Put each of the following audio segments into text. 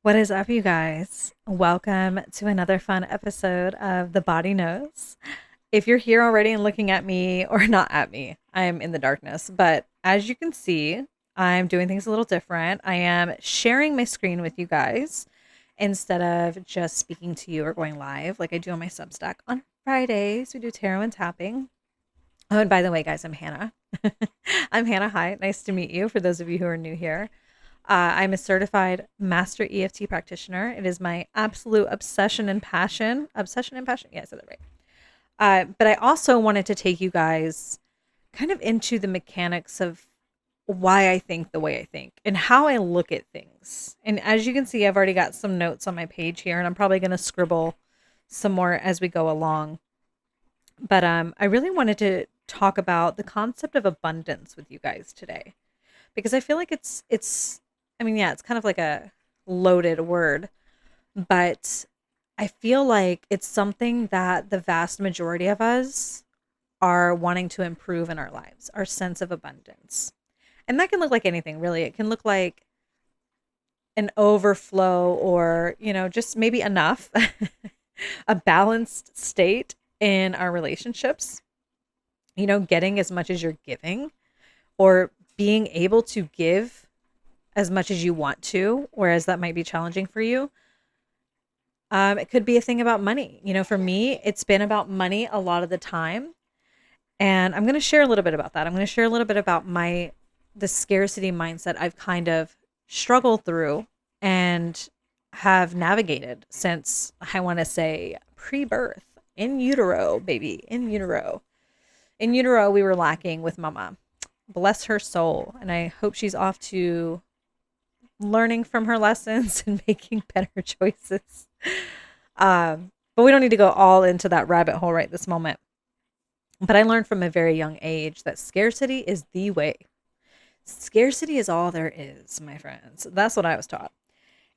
What is up, you guys? Welcome to another fun episode of The Body Knows. If you're here already and looking at me, or not at me, I'm in the darkness. But as you can see, I'm doing things a little different. I am sharing my screen with you guys instead of just speaking to you or going live like I do on my Substack on Fridays. We do tarot and tapping. Oh, and by the way, guys, I'm Hannah. I'm Hannah. Hi. Nice to meet you for those of you who are new here. I'm a certified master EFT practitioner. It is my absolute obsession and passion. Obsession and passion. Yeah, I said that right. But I also wanted to take you guys kind of into the mechanics of why I think the way I think and how I look at things. And as you can see, I've already got some notes on my page here, and I'm probably going to scribble some more as we go along. But I really wanted to talk about the concept of abundance with you guys today because I feel like it's I mean, yeah, it's kind of like a loaded word, but I feel like it's something that the vast majority of us are wanting to improve in our lives, our sense of abundance. And that can look like anything, really. It can look like an overflow or, just maybe enough, a balanced state in our relationships, getting as much as you're giving or being able to give as much as you want to, whereas that might be challenging for you. It could be a thing about money. For me, it's been about money a lot of the time. And I'm going to share a little bit about that. I'm going to share a little bit about the scarcity mindset I've kind of struggled through and have navigated since, I want to say, pre-birth, in utero, baby, in utero. In utero, we were lacking with mama. Bless her soul. And I hope she's off to learning from her lessons and making better choices. But we don't need to go all into that rabbit hole right this moment. But I learned from a very young age that scarcity is the way. Scarcity is all there is, my friends. That's what I was taught.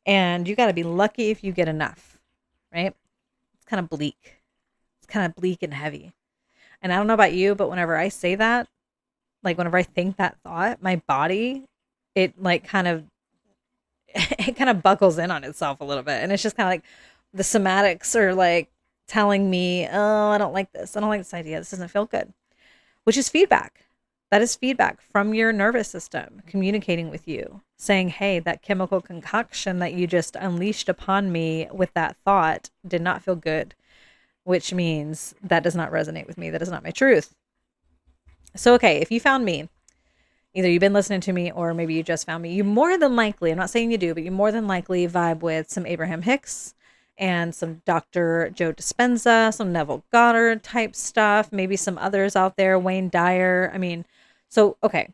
And you got to be lucky if you get enough, right? It's kind of bleak. It's kind of bleak and heavy. And I don't know about you, but whenever I say that, like whenever I think that thought, my body, it like kind of it kind of buckles in on itself a little bit. And it's just kind of like the somatics are like telling me, oh, I don't like this. I don't like this idea. This doesn't feel good, which is feedback. That is feedback from your nervous system communicating with you, saying, hey, that chemical concoction that you just unleashed upon me with that thought did not feel good, which means that does not resonate with me. That is not my truth. So, okay, if you found me, either you've been listening to me or maybe you just found me, you more than likely, I'm not saying you do, but you more than likely vibe with some Abraham Hicks and some Dr. Joe Dispenza, some Neville Goddard type stuff, maybe some others out there, Wayne Dyer. I mean, so, okay,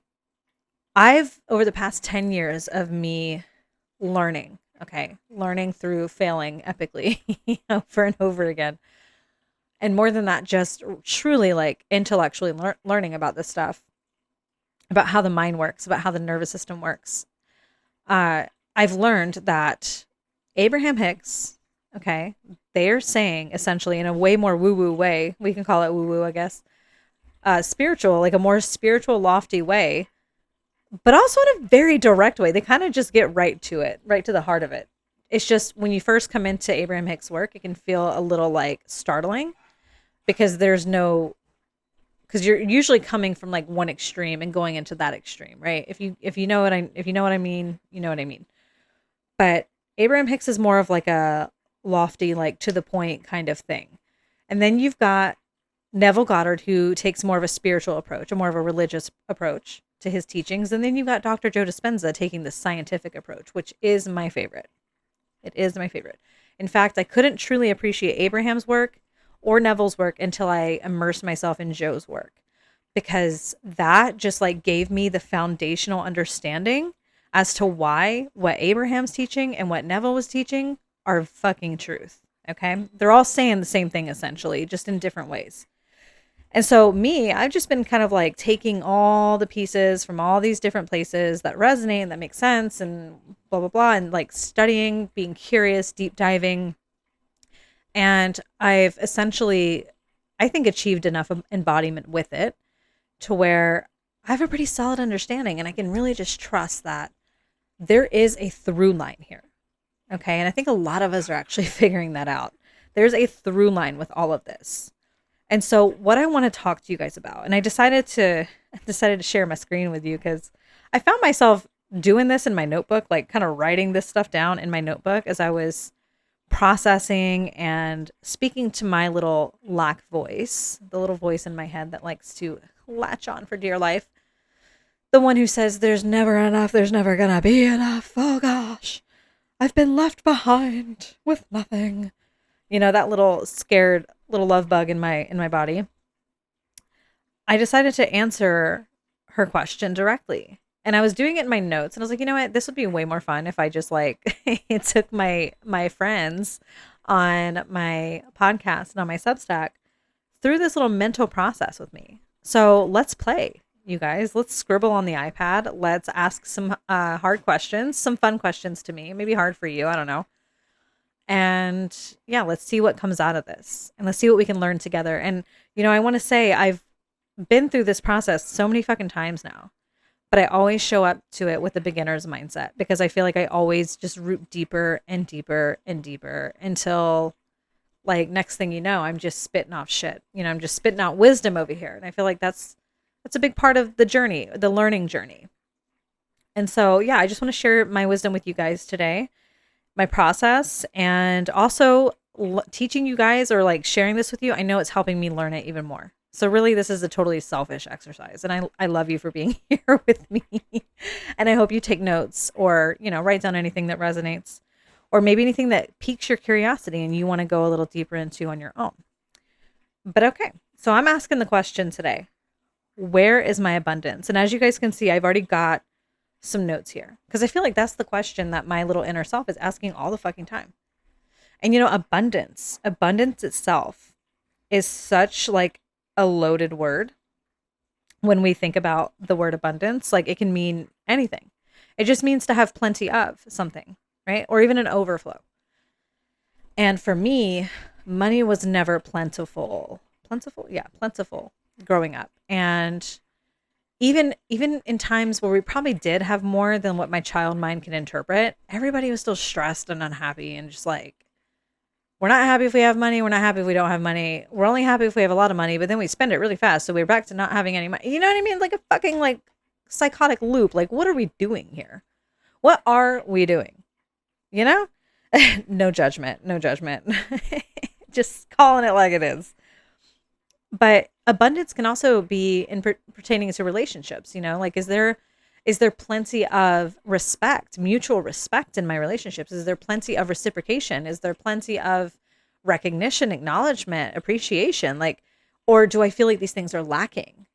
I've, over the past 10 years of me learning, learning through failing epically over and over again. And more than that, just truly like intellectually learning about this stuff, about how the mind works, about how the nervous system works. I've learned that Abraham Hicks, they're saying essentially in a way more woo-woo way, we can call it woo-woo, I guess, spiritual, like a more spiritual, lofty way, but also in a very direct way. They kind of just get right to it, right to the heart of it. It's just when you first come into Abraham Hicks' work, it can feel a little like startling because because you're usually coming from like one extreme and going into that extreme, right? If you know what I mean, you know what I mean. But Abraham Hicks is more of like a lofty, like to the point kind of thing. And then you've got Neville Goddard, who takes more of a spiritual approach, a more of a religious approach to his teachings. And then you've got Dr. Joe Dispenza taking the scientific approach, which is my favorite. It is my favorite. In fact, I couldn't truly appreciate Abraham's work or Neville's work until I immersed myself in Joe's work, because that just like gave me the foundational understanding as to why what Abraham's teaching and what Neville was teaching are fucking truth. Okay. They're all saying the same thing essentially, just in different ways. And so I've just been kind of like taking all the pieces from all these different places that resonate and that make sense and blah, blah, blah, and like studying, being curious, deep diving. And I've essentially, I think, achieved enough embodiment with it to where I have a pretty solid understanding and I can really just trust that there is a through line here. Okay. And I think a lot of us are actually figuring that out. There's a through line with all of this. And so what I want to talk to you guys about, and I decided to share my screen with you because I found myself doing this in my notebook, like kind of writing this stuff down in my notebook as I was processing and speaking to my little lack voice, the little voice in my head that likes to latch on for dear life. The one who says there's never enough, there's never gonna be enough. Oh gosh, I've been left behind with nothing. You know, that little scared little love bug in my body. I decided to answer her question directly. And I was doing it in my notes and I was like, you know what, this would be way more fun if I just like it took my friends on my podcast and on my Substack through this little mental process with me. So let's play, you guys. Let's scribble on the iPad. Let's ask some hard questions, some fun questions to me. Maybe hard for you. I don't know. And yeah, let's see what comes out of this. And let's see what we can learn together. And, you know, I want to say I've been through this process so many fucking times now, but I always show up to it with the beginner's mindset because I feel like I always just root deeper and deeper and deeper until like next thing you know, I'm just spitting off shit. You know, I'm just spitting out wisdom over here. And I feel like that's a big part of the journey, the learning journey. And so, yeah, I just want to share my wisdom with you guys today, my process, and also teaching you guys or like sharing this with you. I know it's helping me learn it even more. So really, this is a totally selfish exercise, and I love you for being here with me. And I hope you take notes or, you know, write down anything that resonates or maybe anything that piques your curiosity and you want to go a little deeper into on your own. But okay, so I'm asking the question today, where is my abundance? And as you guys can see, I've already got some notes here because I feel like that's the question that my little inner self is asking all the fucking time. And you know, abundance itself is such like a loaded word when we think about the word abundance. Like it can mean anything. It just means to have plenty of something, right? Or even an overflow. And for me, money was never plentiful. Plentiful? Yeah, plentiful growing up. And even in times where we probably did have more than what my child mind can interpret, everybody was still stressed and unhappy and just like, we're not happy if we have money. We're not happy if we don't have money. We're only happy if we have a lot of money, but then we spend it really fast. So we're back to not having any money. You know what I mean? Like a fucking like psychotic loop. Like, what are we doing here? What are we doing? You know? No judgment. No judgment. Just calling it like it is. But abundance can also be in pertaining to relationships, you know? Like is there plenty of respect, mutual respect in my relationships? Is there plenty of reciprocation? Is there plenty of recognition, acknowledgement, appreciation? Like, or do I feel like these things are lacking?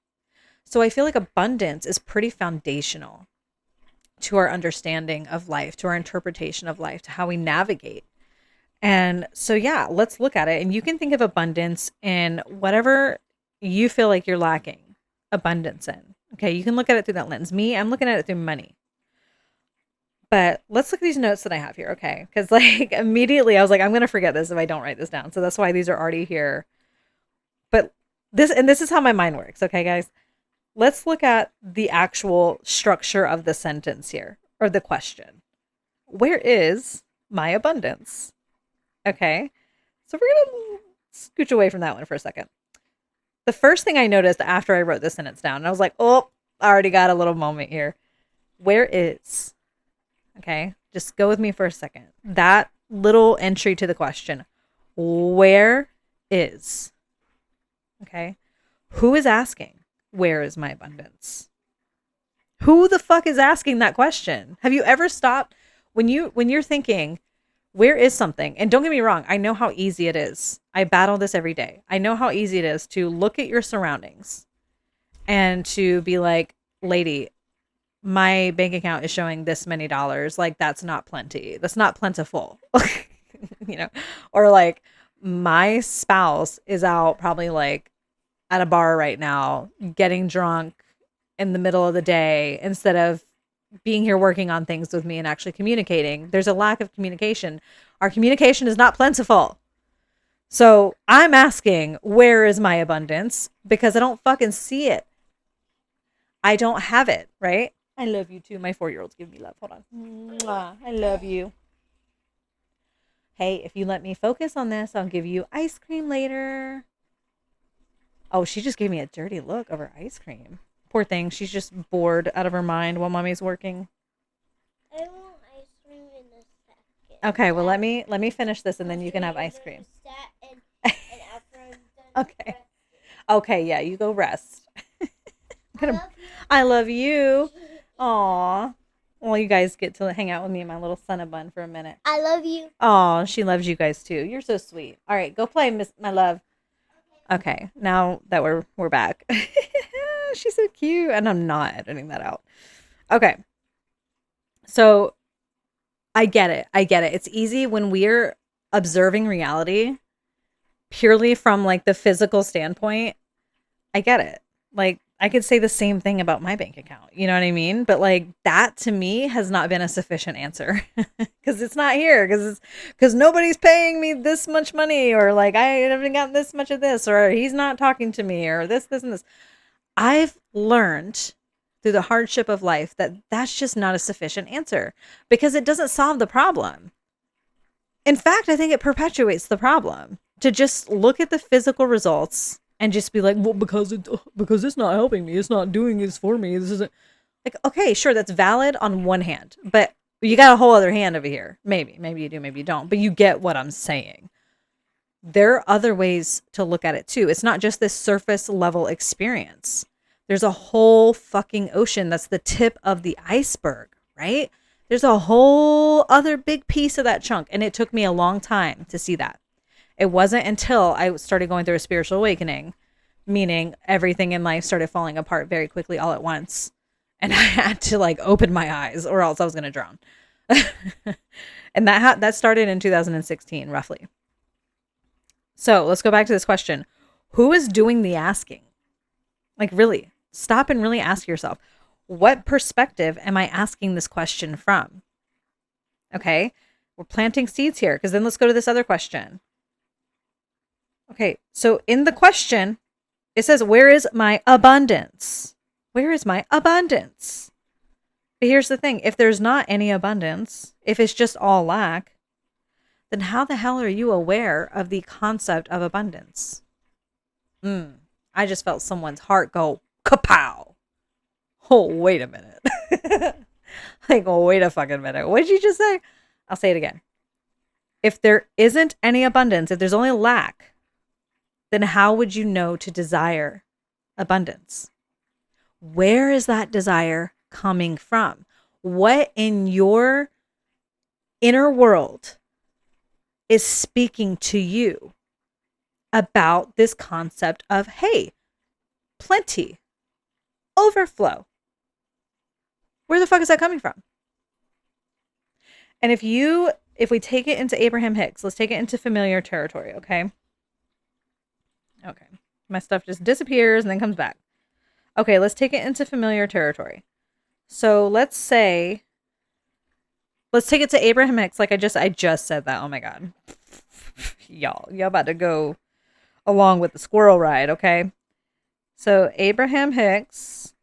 So I feel like abundance is pretty foundational to our understanding of life, to our interpretation of life, to how we navigate. And so, yeah, let's look at it. And you can think of abundance in whatever you feel like you're lacking abundance in. Okay, you can look at it through that lens. Me, I'm looking at it through money. But let's look at these notes that I have here, okay? Because like immediately I was like, I'm gonna forget this if I don't write this down. So that's why these are already here. But this is how my mind works, okay, guys? Let's look at the actual structure of the sentence here, or the question. Where is my abundance? Okay. So we're gonna scooch away from that one for a second. The first thing I noticed after I wrote this sentence down, and I was like, oh, I already got a little moment here. Where is? Okay, just go with me for a second. That little entry to the question, where is? Okay, who is asking, where is my abundance? Who the fuck is asking that question? Have you ever stopped when you're thinking, where is something? And don't get me wrong, I know how easy it is. I battle this every day. I know how easy it is to look at your surroundings and to be like, lady, my bank account is showing this many dollars. Like, that's not plenty. That's not plentiful. You know, or like, my spouse is out probably like at a bar right now, getting drunk in the middle of the day instead of being here working on things with me and actually communicating. There's a lack of communication. Our communication is not plentiful. So I'm asking, where is my abundance? Because I don't fucking see it. I don't have it, right? I love you too. My 4-year-old's giving me love. Hold on. Mwah. I love you. Hey, if you let me focus on this, I'll give you ice cream later. Oh, she just gave me a dirty look over ice cream. Poor thing. She's just bored out of her mind while mommy's working. I want ice cream in a second. Okay, well let me finish this and then you can have ice cream. And after I'm done, Okay. Okay, yeah, you go rest. I love you. I love you. Aw. Well, you guys get to hang out with me and my little Cinnabon for a minute. I love you. Aw, she loves you guys too. You're so sweet. All right, go play, Miss my love. Okay, now that we're back. She's so cute, and I'm not editing that out. Okay. So I get it. I get it. It's easy when we're observing reality purely from like the physical standpoint. I get it. Like I could say the same thing about my bank account. You know what I mean? But like that to me has not been a sufficient answer because it's not here because nobody's paying me this much money or like I haven't gotten this much of this or he's not talking to me or this and this. I've learned through the hardship of life that that's just not a sufficient answer because it doesn't solve the problem. In fact, I think it perpetuates the problem to just look at the physical results and just be like, well, because it's not helping me, it's not doing this for me. This isn't like okay, sure, that's valid on one hand, but you got a whole other hand over here. Maybe you do, maybe you don't, but you get what I'm saying. There are other ways to look at it too. It's not just this surface level experience. There's a whole fucking ocean that's the tip of the iceberg, right? There's a whole other big piece of that chunk. And it took me a long time to see that. It wasn't until I started going through a spiritual awakening, meaning everything in life started falling apart very quickly all at once. And I had to like open my eyes or else I was going to drown. And that started in 2016, roughly. So let's go back to this question. Who is doing the asking? Like, really, stop and really ask yourself, what perspective am I asking this question from? Okay, we're planting seeds here because then let's go to this other question. Okay, so in the question, it says, where is my abundance? Where is my abundance? But here's the thing. If there's not any abundance, if it's just all lack, then how the hell are you aware of the concept of abundance? I just felt someone's heart go kapow. Oh, wait a minute. Like, oh, wait a fucking minute. What did you just say? I'll say it again. If there isn't any abundance, if there's only lack, then how would you know to desire abundance? Where is that desire coming from? What in your inner world is speaking to you about this concept of, hey, plenty, overflow? Where the fuck is that coming from? And if we take it into Abraham Hicks, let's take it into familiar territory, okay? Okay. My stuff just disappears and then comes back. Okay, let's take it into familiar territory. So let's take it to Abraham Hicks. Like I just said that. Oh my God. Y'all about to go along with the squirrel ride, okay? So Abraham Hicks,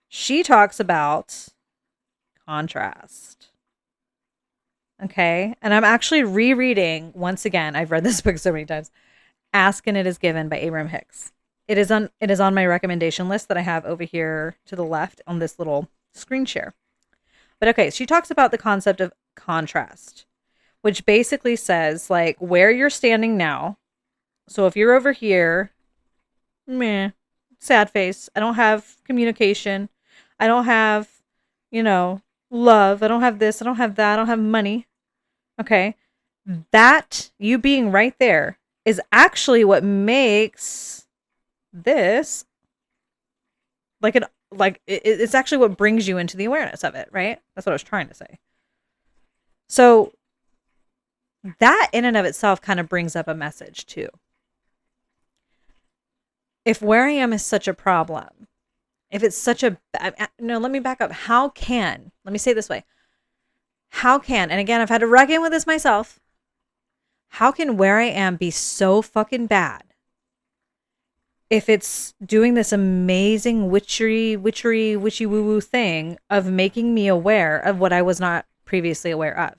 she talks about contrast. Okay? And I'm actually rereading, once again, I've read this book so many times, Ask and It Is Given by Abraham Hicks. It is on my recommendation list that I have over here to the left on this little screen share. But okay, she talks about the concept of contrast, which basically says like where you're standing now. So if you're over here, meh, sad face. I don't have communication. I don't have, love. I don't have this. I don't have that. I don't have money. Okay. That, you being right there, is actually what makes this it's actually what brings you into the awareness of it, right? That's what I was trying to say. So that in and of itself kind of brings up a message too. If where I am is such a problem, if it's such a, no, let me back up. Let me say it this way. And again, I've had to reckon with this myself. How can where I am be so fucking bad if it's doing this amazing witchy woo woo thing of making me aware of what I was not previously aware of.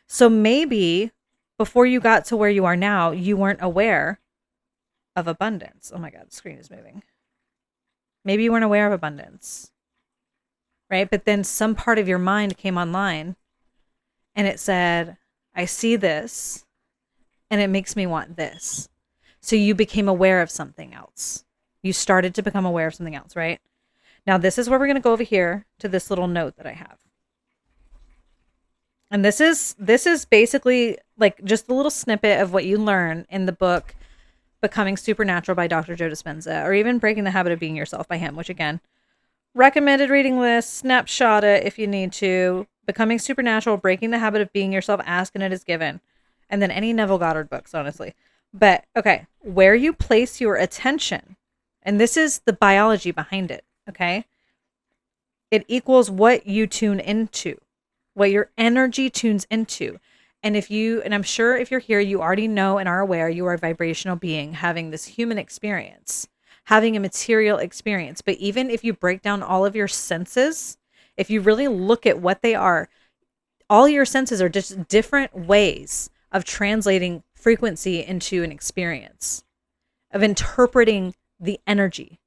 So maybe before you got to where you are now, you weren't aware of abundance. Oh my God, the screen is moving. Maybe you weren't aware of abundance, right? But then some part of your mind came online and it said, I see this and it makes me want this. So you became aware of something else. You started to become aware of something else, right? Now, this is where we're going to go over here to this little note that I have. And this is basically like just a little snippet of what you learn in the book Becoming Supernatural by Dr. Joe Dispenza, or even Breaking the Habit of Being Yourself by him, which again, recommended reading list, snapshot it if you need to. Becoming Supernatural, Breaking the Habit of Being Yourself, Ask and It Is Given. And then any Neville Goddard books, honestly. But okay, where you place your attention, and this is the biology behind it, okay? It equals what you tune into, what your energy tunes into. And I'm sure if you're here, you already know and are aware you are a vibrational being having this human experience, having a material experience. But even if you break down all of your senses, if you really look at what they are, all your senses are just different ways of translating frequency into an experience, of interpreting the energy.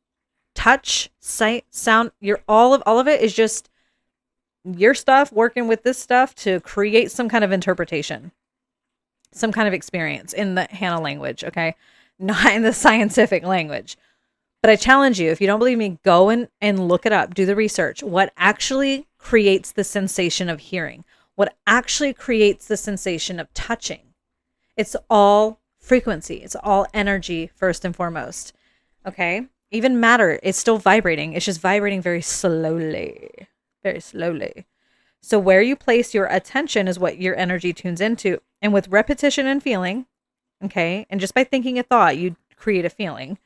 Touch, sight, sound, all of it is just your stuff working with this stuff to create some kind of interpretation, some kind of experience in the Hannah language, okay? Not in the scientific language. But I challenge you, if you don't believe me, go and look it up, do the research. What actually creates the sensation of hearing? What actually creates the sensation of touching? It's all frequency. It's all energy, first and foremost, okay? Even matter, it's still vibrating. It's just vibrating very slowly. Very slowly. So where you place your attention is what your energy tunes into. And with repetition and feeling, okay, and just by thinking a thought, you create a feeling.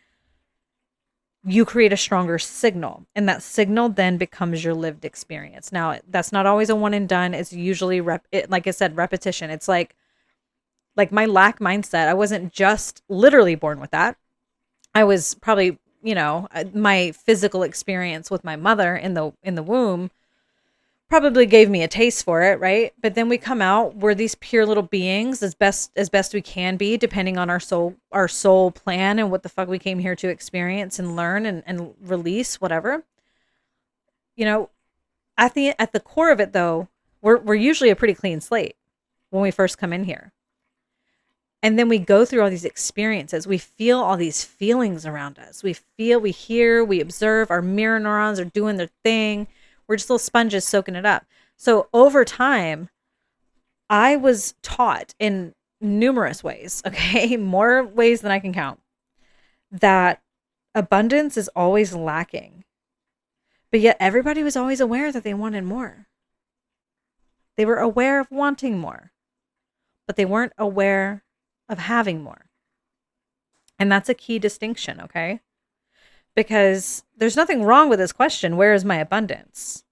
You create a stronger signal. And that signal then becomes your lived experience. Now, that's not always a one and done. It's usually, like I said, repetition. It's like my lack mindset. I wasn't just literally born with that. I was probably, my physical experience with my mother in the womb probably gave me a taste for it, right? But then we come out, we're these pure little beings as best we can be, depending on our soul plan and what the fuck we came here to experience and learn and release, whatever. At the core of it though, we're usually a pretty clean slate when we first come in here. And then we go through all these experiences. We feel all these feelings around us. We feel, we hear, we observe. Our mirror neurons are doing their thing. We're just little sponges soaking it up. So over time, I was taught in numerous ways, okay, more ways than I can count, that abundance is always lacking. But yet everybody was always aware that they wanted more. They were aware of wanting more, but they weren't aware of having more. And that's a key distinction, okay? Because there's nothing wrong with this question, where is my abundance?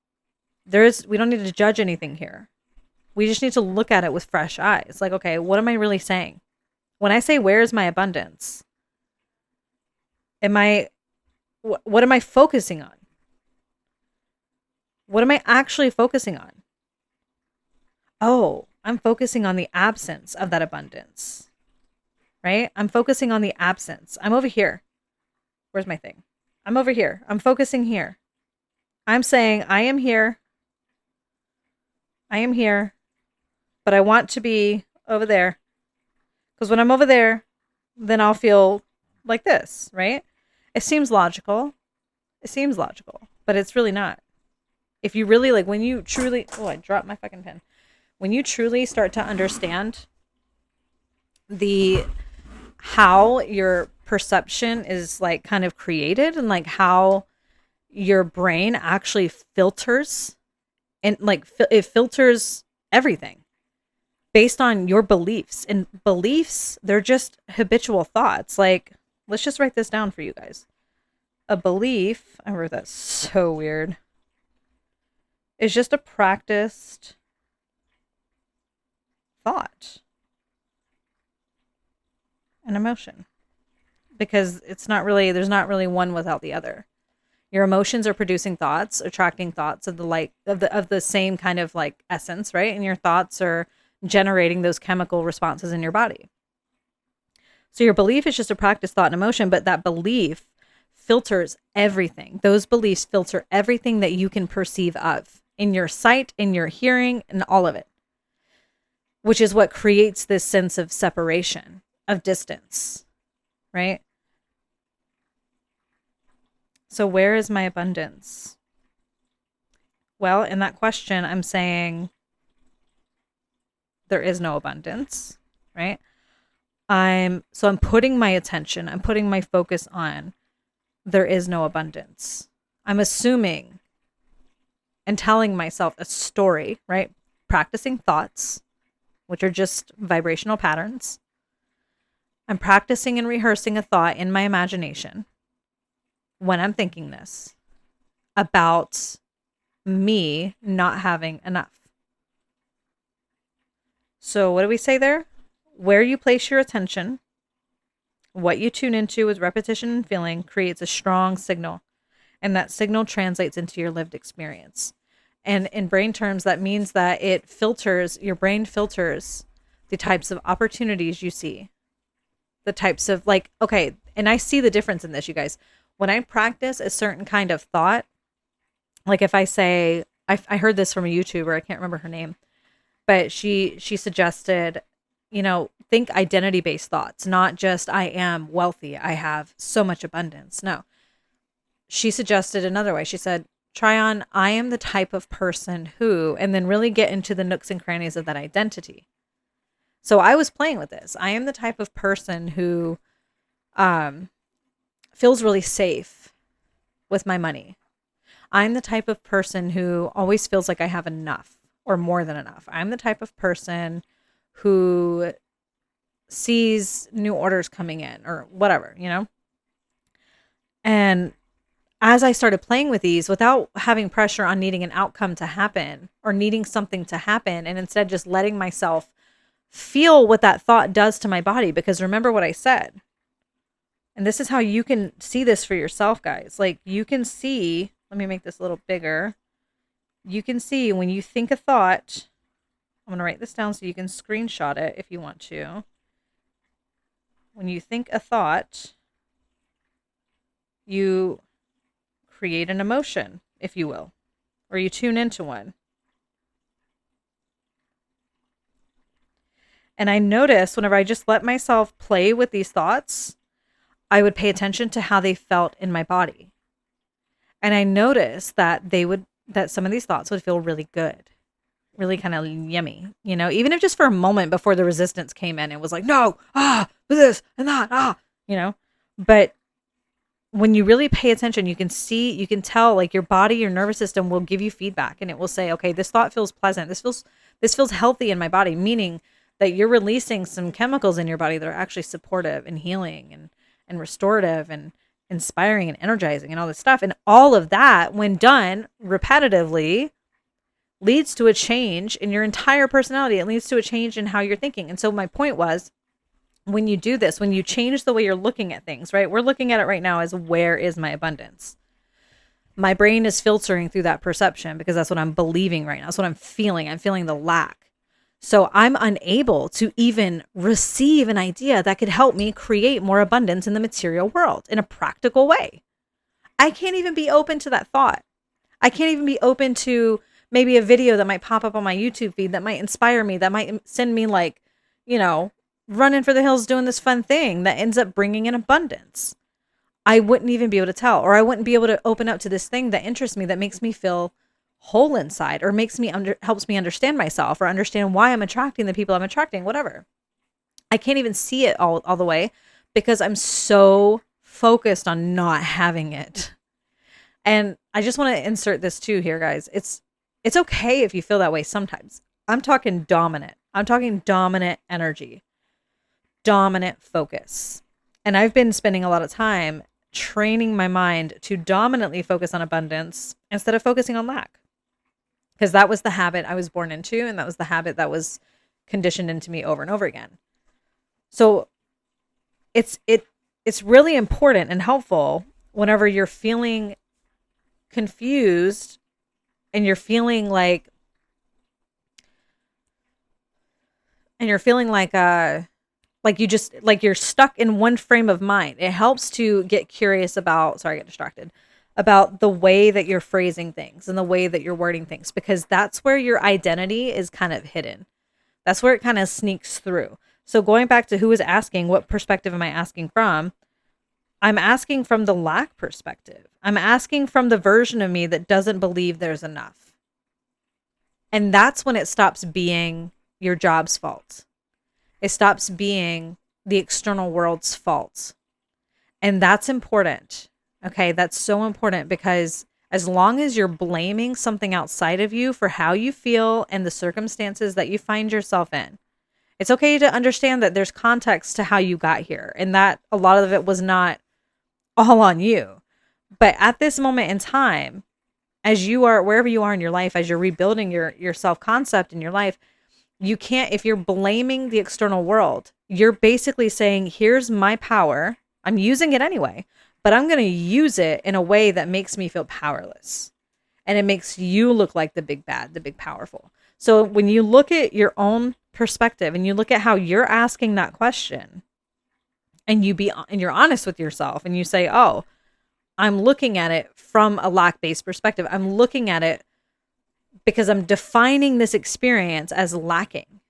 We don't need to judge anything here. We just need to look at it with fresh eyes. Like, okay, what am I really saying? When I say, where is my abundance? What am I focusing on? What am I actually focusing on? Oh, I'm focusing on the absence of that abundance, right? I'm focusing on the absence. I'm over here. Where's my thing? I'm over here. I'm focusing here. I'm saying I am here. I am here, but I want to be over there. Because when I'm over there, then I'll feel like this, right? It seems logical. But it's really not. If you really when you truly, oh, I dropped my fucking pen. When you truly start to understand how your perception is kind of created and how your brain actually filters and it filters everything based on your beliefs, and beliefs, they're just habitual thoughts. Let's just write this down for you guys. A belief, I wrote that so weird, is just a practiced thought, an emotion, because there's not really one without the other. Your emotions are producing thoughts, attracting thoughts of the like of the same kind of like essence, right? And your thoughts are generating those chemical responses in your body. So your belief is just a practice, thought, and emotion, but that belief filters everything. Those beliefs filter everything that you can perceive of in your sight, in your hearing, and all of it, which is what creates this sense of separation, of distance, right? So where is my abundance? Well, in that question, I'm saying there is no abundance, right? I'm putting my attention, I'm putting my focus on there is no abundance. I'm assuming and telling myself a story, right? Practicing thoughts, which are just vibrational patterns. I'm practicing and rehearsing a thought in my imagination when I'm thinking this about me not having enough. So, what do we say there? Where you place your attention, what you tune into with repetition and feeling creates a strong signal, and that signal translates into your lived experience. And in brain terms, that means that your brain filters the types of opportunities you see, the types of like, okay, and I see the difference in this, you guys. When I practice a certain kind of thought, like if I say, I heard this from a YouTuber, I can't remember her name, but she suggested, think identity based thoughts, not just I am wealthy, I have so much abundance. No, she suggested another way. She said, try on, I am the type of person who, and then really get into the nooks and crannies of that identity. So I was playing with this. I am the type of person who feels really safe with my money. I'm the type of person who always feels like I have enough or more than enough. I'm the type of person who sees new orders coming in or whatever, And as I started playing with these without having pressure on needing an outcome to happen or needing something to happen, and instead just letting myself feel what that thought does to my body, because remember what I said. And this is how you can see this for yourself, guys. Like you can see, let me make this a little bigger. You can see when you think a thought, I'm going to write this down so you can screenshot it if you want to. When you think a thought, you create an emotion, if you will, or you tune into one. And I noticed whenever I just let myself play with these thoughts, I would pay attention to how they felt in my body. And I noticed that that some of these thoughts would feel really good, really kind of yummy, even if just for a moment before the resistance came in, it was like, no, this and that, but when you really pay attention, you can tell like your body, your nervous system will give you feedback, and it will say, okay, this thought feels pleasant. This feels healthy in my body, meaning that you're releasing some chemicals in your body that are actually supportive and healing and restorative and inspiring and energizing and all this stuff. And all of that, when done repetitively, leads to a change in your entire personality. It leads to a change in how you're thinking. And so my point was, when you do this, when you change the way you're looking at things, right? We're looking at it right now as where is my abundance? My brain is filtering through that perception because that's what I'm believing right now. That's what I'm feeling. I'm feeling the lack. So I'm unable to even receive an idea that could help me create more abundance in the material world in a practical way. I can't even be open to that thought. I can't even be open to maybe a video that might pop up on my YouTube feed that might inspire me, that might send me like, running for the hills doing this fun thing that ends up bringing in abundance. I wouldn't even be able to tell, or I wouldn't be able to open up to this thing that interests me, that makes me feel whole inside, or helps me understand myself, or understand why I'm attracting the people I'm attracting, whatever. I can't even see it all the way because I'm so focused on not having it. And I just want to insert this too here, guys. It's okay if you feel that way sometimes. I'm talking dominant. I'm talking dominant energy. Dominant focus. And I've been spending a lot of time training my mind to dominantly focus on abundance instead of focusing on lack. Because that was the habit I was born into, and that was the habit that was conditioned into me over and over again. So it's really important and helpful whenever you're feeling confused and you're feeling like you just like you're stuck in one frame of mind, it helps to get curious about, sorry, I get distracted, about the way that you're phrasing things and the way that you're wording things, because that's where your identity is kind of hidden. That's where it kind of sneaks through. So going back to who is asking, what perspective am I asking from? I'm asking from the lack perspective. I'm asking from the version of me that doesn't believe there's enough. And that's when it stops being your job's fault. It stops being the external world's fault. And that's important. Okay, that's so important, because as long as you're blaming something outside of you for how you feel and the circumstances that you find yourself in, it's okay to understand that there's context to how you got here and that a lot of it was not all on you. But at this moment in time, as you are, wherever you are in your life, as you're rebuilding your self-concept in your life, you can't, if you're blaming the external world, you're basically saying, here's my power. I'm using it anyway, but I'm going to use it in a way that makes me feel powerless. And it makes you look like the big bad, the big powerful. So when you look at your own perspective and you look at how you're asking that question, and you're honest with yourself and you say, oh, I'm looking at it from a lack-based perspective. I'm looking at it because I'm defining this experience as lacking.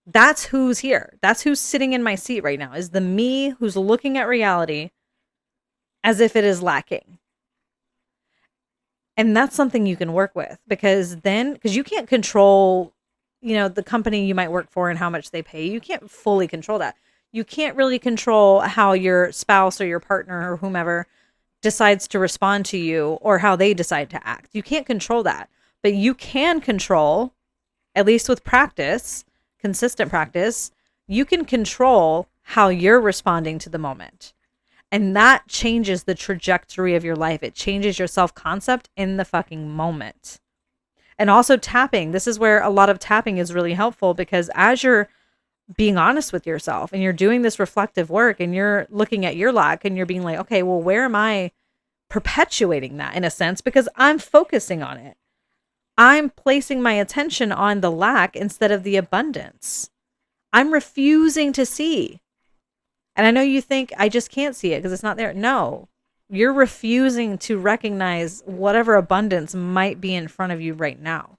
That's who's here. That's who's sitting in my seat right now, is the me who's looking at reality as if it is lacking. And that's something you can work with, because you can't control, the company you might work for and how much they pay. You can't fully control that. You can't really control how your spouse or your partner or whomever decides to respond to you or how they decide to act. You can't control that, but you can control, at least with practice, consistent practice, you can control how you're responding to the moment. And that changes the trajectory of your life. It changes your self-concept in the fucking moment. And also tapping. This is where a lot of tapping is really helpful, because as you're being honest with yourself and you're doing this reflective work and you're looking at your lack and you're being like, okay, well, where am I perpetuating that in a sense? Because I'm focusing on it. I'm placing my attention on the lack instead of the abundance. I'm refusing to see. And I know you think I just can't see it because it's not there. No, you're refusing to recognize whatever abundance might be in front of you right now.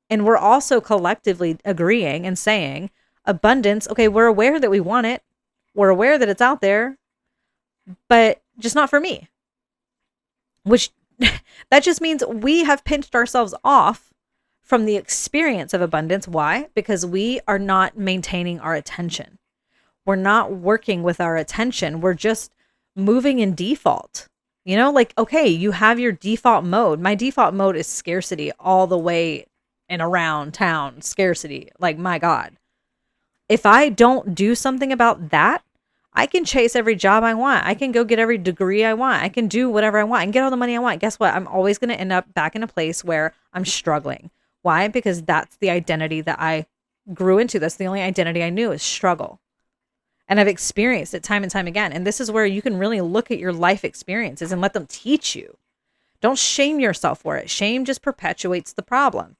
And we're also collectively agreeing and saying, abundance, okay, we're aware that we want it. We're aware that it's out there, but just not for me. Which that just means we have pinched ourselves off from the experience of abundance. Why? Because we are not maintaining our attention. We're not working with our attention. We're just moving in default. Okay, you have your default mode. My default mode is scarcity all the way and around town. Scarcity. Like, my God. If I don't do something about that, I can chase every job I want. I can go get every degree I want. I can do whatever I want. I can get all the money I want. Guess what? I'm always going to end up back in a place where I'm struggling. Why? Because that's the identity that I grew into. That's the only identity I knew, is struggle. And I've experienced it time and time again. And this is where you can really look at your life experiences and let them teach you. Don't shame yourself for it. Shame just perpetuates the problem.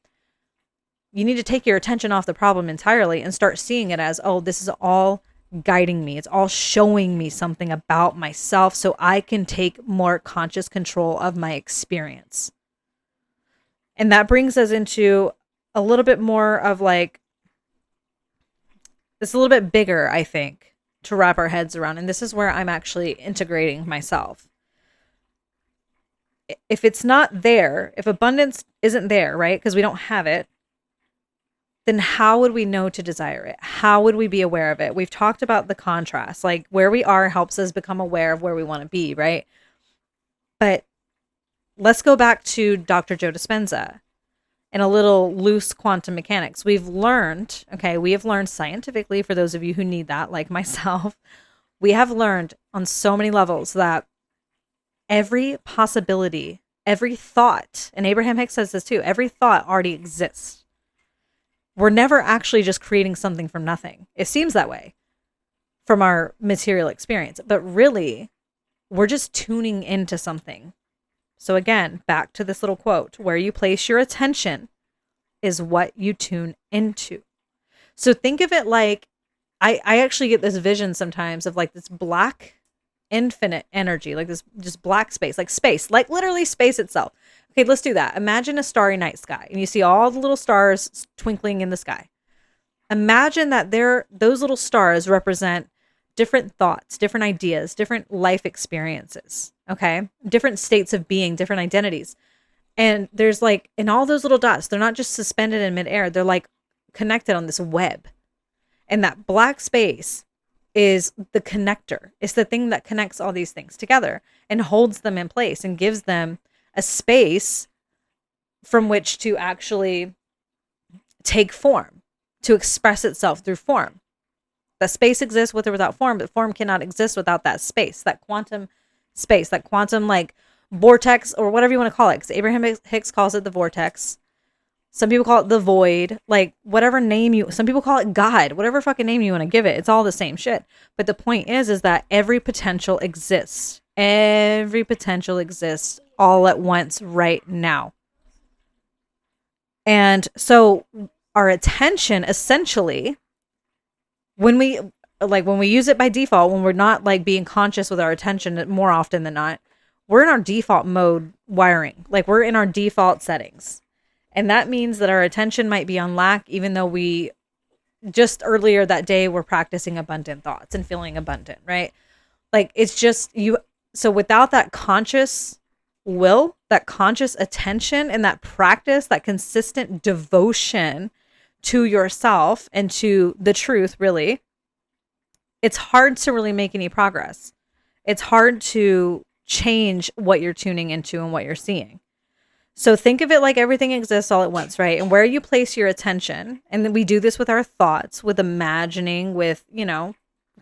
You need to take your attention off the problem entirely and start seeing it as, oh, this is all guiding me. It's all showing me something about myself so I can take more conscious control of my experience. And that brings us into a little bit more of like, it's a little bit bigger, I think, to wrap our heads around. And this is where I'm actually integrating myself. If it's not there, if abundance isn't there, right? Because we don't have it, then how would we know to desire it? How would we be aware of it? We've talked about the contrast, like where we are helps us become aware of where we want to be, right? But let's go back to Dr. Joe Dispenza and a little loose quantum mechanics. We have learned scientifically, for those of you who need that, like myself, we have learned on so many levels that every possibility, every thought, and Abraham Hicks says this too, every thought already exists. We're never actually just creating something from nothing. It seems that way from our material experience, but really we're just tuning into something So again, back to this little quote, where you place your attention is what you tune into. So think of it like, I actually get this vision sometimes of like this black infinite energy, like this just black space, like literally space itself. Okay, let's do that. Imagine a starry night sky and you see all the little stars twinkling in the sky. Imagine that those little stars represent different thoughts, different ideas, different life experiences, okay? Different states of being, different identities. And there's like, in all those little dots, they're not just suspended in midair, they're like connected on this web. And that black space is the connector. It's the thing that connects all these things together and holds them in place and gives them a space from which to actually take form, to express itself through form. That space exists with or without form, but form cannot exist without that space, that quantum space, that quantum like vortex or whatever you want to call it. Because Abraham Hicks calls it the vortex. Some people call it the void, like whatever name some people call it God, whatever fucking name you want to give it. It's all the same shit. But the point is that every potential exists. Every potential exists all at once right now. And so our attention essentially, when we use it by default, when we're not like being conscious with our attention more often than not, we're in our default mode wiring. Like we're in our default settings. And that means that our attention might be on lack, even though we just earlier that day were practicing abundant thoughts and feeling abundant, right? Like it's just you. So without that conscious will, that conscious attention and that practice, that consistent devotion to yourself and to the truth, really, it's hard to really make any progress. It's hard to change what you're tuning into and what you're seeing. So think of it like everything exists all at once, right? And where you place your attention, and then we do this with our thoughts, with imagining, with,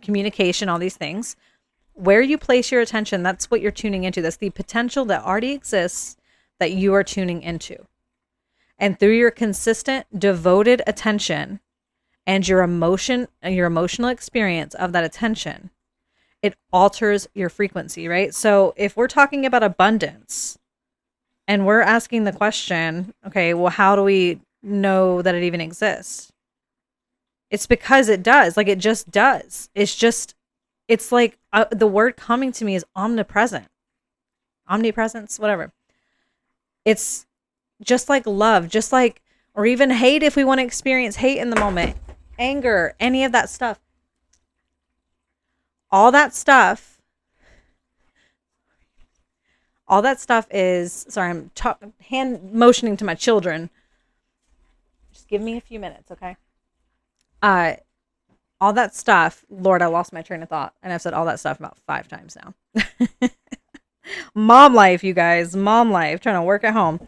communication, all these things. Where you place your attention, that's what you're tuning into. That's the potential that already exists that you are tuning into. And through your consistent, devoted attention and your emotional experience of that attention, it alters your frequency, right? So if we're talking about abundance, and we're asking the question, okay, well, how do we know that it even exists? It's because it does. Like, it just does. It's like the word coming to me is omnipresent. Omnipresence, whatever. It's just like love, or even hate if we want to experience hate in the moment, anger, any of that stuff. All that stuff is, sorry, I'm hand motioning to my children. Just give me a few minutes, okay? All that stuff, Lord, I lost my train of thought. And I've said all that stuff about 5 times now. Mom life, you guys. Mom life. Trying to work at home.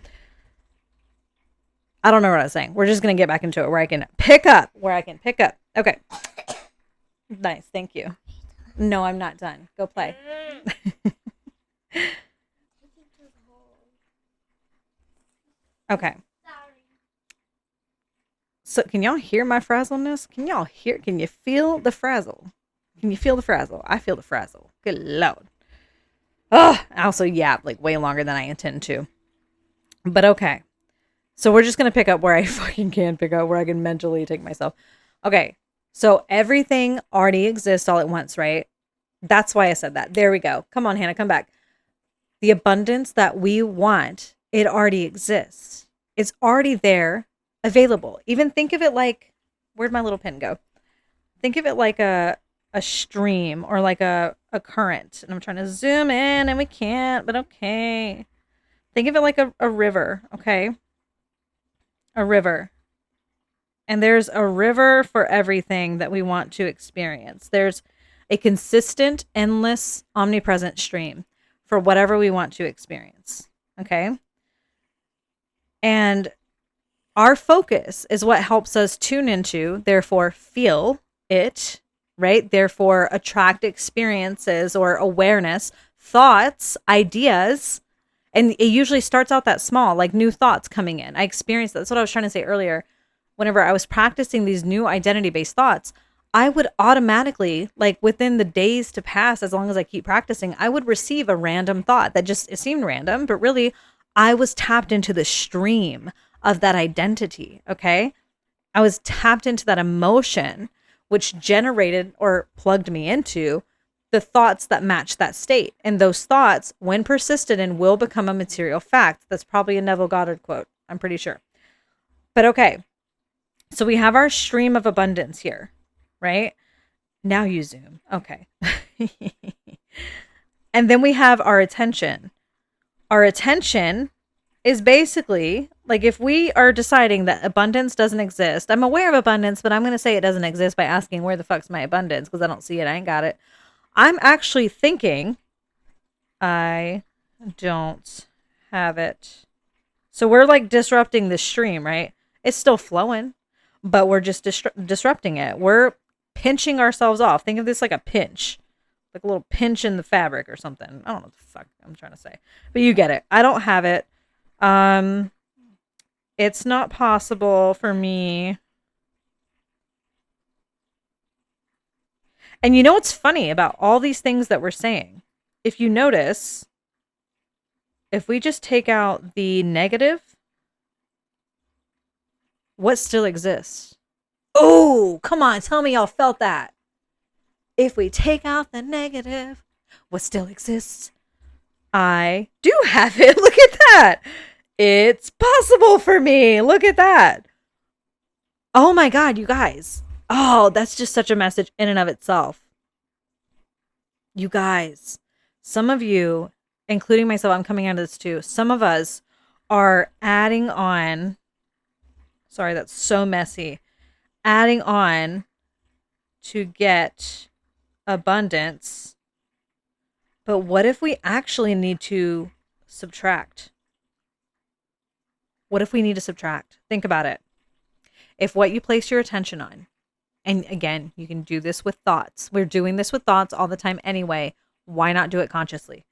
I don't know what I was saying. We're just going to get back into it where I can pick up. Okay. Nice. Thank you. No, I'm not done. Go play. Okay. So can y'all hear my frazzleness? Can you feel the frazzle? I feel the frazzle. Good Lord. Oh, I also yap like way longer than I intend to. But okay. So we're just going to pick up where I fucking can pick up, where I can mentally take myself. Okay. So everything already exists all at once, right? That's why I said that. There we go. Come on, Hannah, come back. The abundance that we want, it already exists. It's already there, available. Even think of it like, where'd my little pen go? Think of it like a stream or like a current. And I'm trying to zoom in and we can't, but okay. Think of it like a river, okay? A river. And there's a river for everything that we want to experience. There's a consistent, endless, omnipresent stream for whatever we want to experience, okay? And our focus is what helps us tune into, therefore feel it, right? Therefore attract experiences or awareness, thoughts, ideas. And it usually starts out that small, like new thoughts coming in. I experienced that. That's what I was trying to say earlier. Whenever I was practicing these new identity-based thoughts, I would automatically, like within the days to pass, as long as I keep practicing, I would receive a random thought that just, it seemed random, but really I was tapped into the stream of that identity. Okay. I was tapped into that emotion, which generated or plugged me into the thoughts that match that state. And those thoughts, when persisted in, will become a material fact. That's probably a Neville Goddard quote, I'm pretty sure. But okay. So we have our stream of abundance here, right? Now you zoom. Okay. And then we have our attention. Our attention is basically like if we are deciding that abundance doesn't exist. I'm aware of abundance, but I'm going to say it doesn't exist by asking where the fuck's my abundance because I don't see it. I ain't got it. I'm actually thinking I don't have it. So we're like disrupting the stream, right? It's still flowing, but we're just disrupting it. We're pinching ourselves off. Think of this like a pinch, like a little pinch in the fabric or something. I don't know what the fuck I'm trying to say, but you get it. I don't have it. It's not possible for me. And you know what's funny about all these things that we're saying? If you notice, if we just take out the negative, what still exists? Oh, come on, tell me y'all felt that. If we take out the negative, what still exists? I do have it. Look at that. It's possible for me. Look at that. Oh my God, you guys. Oh, that's just such a message in and of itself. You guys, some of you, including myself, I'm coming out of this too. Some of us are adding on. Sorry, that's so messy. Adding on to get abundance. But what if we actually need to subtract? What if we need to subtract? Think about it. If what you place your attention on, and again, you can do this with thoughts. We're doing this with thoughts all the time anyway. Why not do it consciously?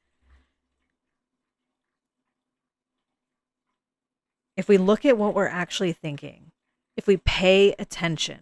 If we look at what we're actually thinking, if we pay attention,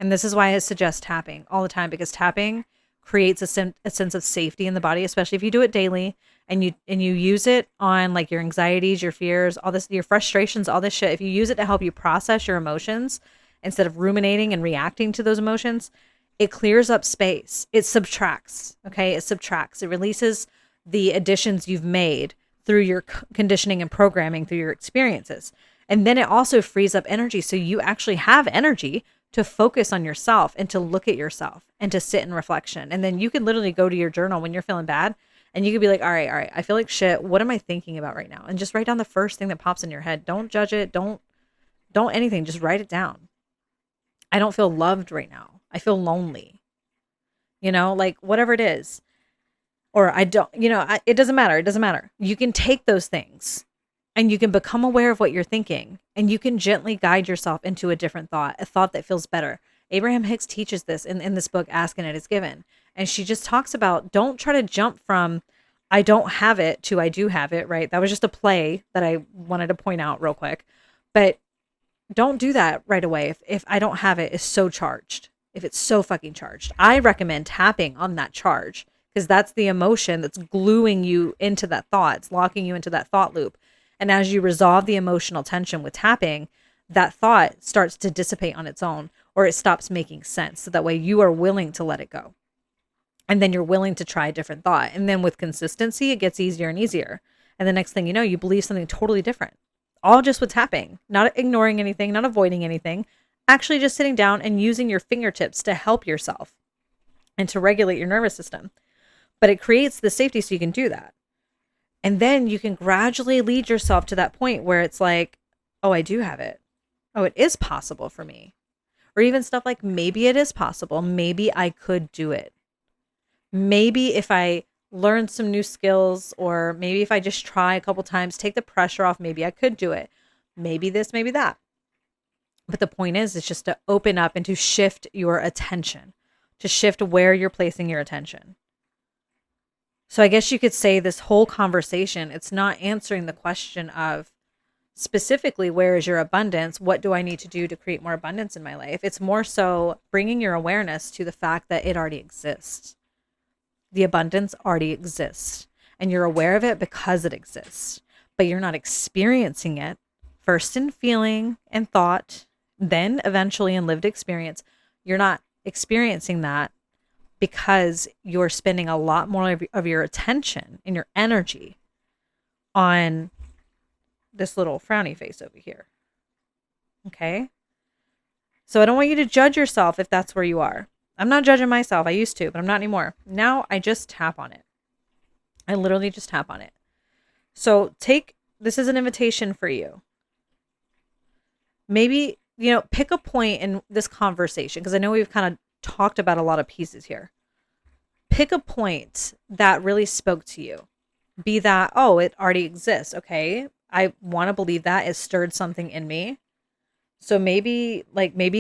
and this is why I suggest tapping all the time, because tapping creates a sense of safety in the body, especially if you do it daily and you use it on like your anxieties, your fears, all this, your frustrations, all this shit. If you use it to help you process your emotions instead of ruminating and reacting to those emotions, it clears up space. It subtracts. Okay. It subtracts. It releases the additions you've made through your conditioning and programming through your experiences. And then it also frees up energy. So you actually have energy to focus on yourself and to look at yourself and to sit in reflection. And then you can literally go to your journal when you're feeling bad and you could be like, all right, I feel like shit. What am I thinking about right now? And just write down the first thing that pops in your head. Don't judge it. Don't anything. Just write it down. I don't feel loved right now. I feel lonely. Like whatever it is. Or I don't, it doesn't matter. It doesn't matter. You can take those things and you can become aware of what you're thinking and you can gently guide yourself into a different thought, a thought that feels better. Abraham Hicks teaches this in this book, Ask and It Is Given. And she just talks about, don't try to jump from I don't have it to I do have it, right? That was just a play that I wanted to point out real quick. But don't do that right away. If I don't have it is so charged, if it's so fucking charged, I recommend tapping on that charge because that's the emotion that's gluing you into that thought. It's locking you into that thought loop. And as you resolve the emotional tension with tapping, that thought starts to dissipate on its own, or it stops making sense. So that way you are willing to let it go. And then you're willing to try a different thought. And then with consistency, it gets easier and easier. And the next thing you know, you believe something totally different. All just with tapping, not ignoring anything, not avoiding anything, actually just sitting down and using your fingertips to help yourself and to regulate your nervous system. But it creates the safety so you can do that. And then you can gradually lead yourself to that point where it's like, oh, I do have it. Oh, it is possible for me. Or even stuff like maybe it is possible. Maybe I could do it. Maybe if I learn some new skills, or maybe if I just try a couple times, take the pressure off, maybe I could do it. Maybe this, maybe that. But the point is, it's just to open up and to shift your attention, to shift where you're placing your attention. So I guess you could say this whole conversation, it's not answering the question of specifically, where is your abundance? What do I need to do to create more abundance in my life? It's more so bringing your awareness to the fact that it already exists. The abundance already exists, and you're aware of it because it exists, but you're not experiencing it first in feeling and thought, then eventually in lived experience. You're not experiencing that because you're spending a lot more of your attention and your energy on this little frowny face over here. Okay? So I don't want you to judge yourself if that's where you are. I'm not judging myself. I used to, but I'm not anymore. Now I just tap on it. I literally just tap on it. So this is an invitation for you. Maybe, pick a point in this conversation, because I know we've kind of talked about a lot of pieces here. Pick a point that really spoke to you. Be that, oh, it already exists. Okay. I want to believe that it stirred something in me. So maybe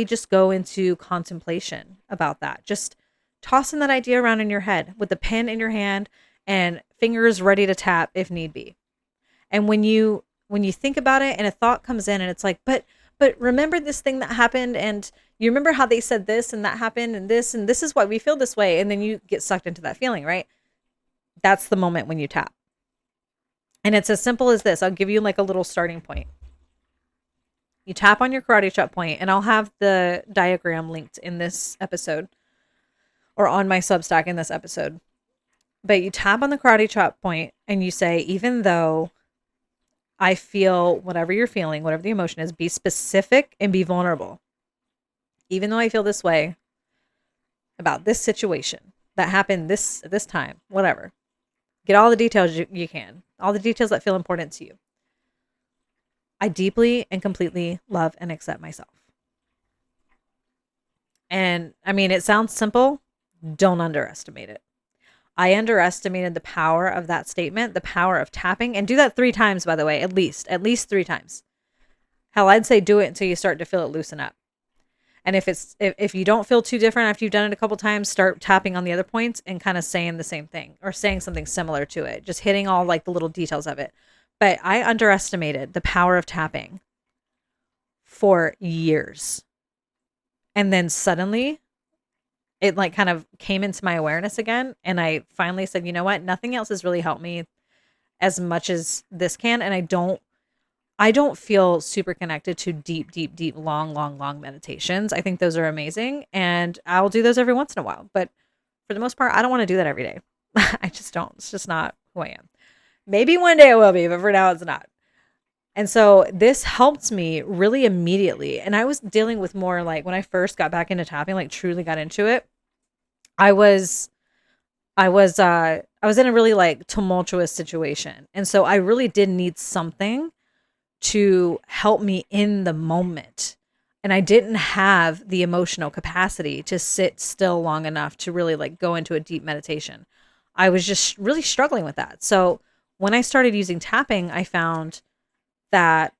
just go into contemplation about that. Just tossing that idea around in your head with the pen in your hand and fingers ready to tap if need be. And when you think about it and a thought comes in and it's like, but remember this thing that happened, and you remember how they said this and that happened and this is why we feel this way. And then you get sucked into that feeling, right? That's the moment when you tap. And it's as simple as this. I'll give you like a little starting point. You tap on your karate chop point, and I'll have the diagram linked in this episode or on my Substack in this episode. But you tap on the karate chop point and you say, even though I feel whatever you're feeling, whatever the emotion is, be specific and be vulnerable. Even though I feel this way about this situation that happened this time, whatever. Get all the details you can, all the details that feel important to you. I deeply and completely love and accept myself. And I mean, it sounds simple. Don't underestimate it. I underestimated the power of that statement, the power of tapping, and do that 3 times, by the way, at least 3 times. Hell, I'd say do it until you start to feel it loosen up. And if you don't feel too different after you've done it a couple times, start tapping on the other points and kind of saying the same thing or saying something similar to it, just hitting all like the little details of it. But I underestimated the power of tapping for years. And then suddenly it like kind of came into my awareness again. And I finally said, you know what? Nothing else has really helped me as much as this can. And I don't feel super connected to deep, long meditations. I think those are amazing. And I'll do those every once in a while. But for the most part, I don't want to do that every day. I just don't. It's just not who I am. Maybe one day it will be, but for now it's not. And so this helped me really immediately. And I was dealing with more like when I first got back into tapping, like truly got into it. I was in a really like tumultuous situation. And so I really did need something to help me in the moment. And I didn't have the emotional capacity to sit still long enough to really like go into a deep meditation. I was just really struggling with that. So when I started using tapping, I found that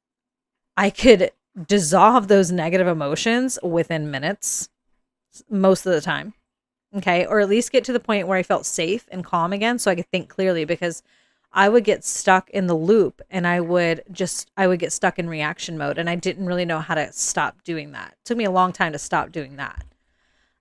I could dissolve those negative emotions within minutes, most of the time. Okay. Or at least get to the point where I felt safe and calm again so I could think clearly, because I would get stuck in the loop and I would get stuck in reaction mode, and I didn't really know how to stop doing that. It took me a long time to stop doing that.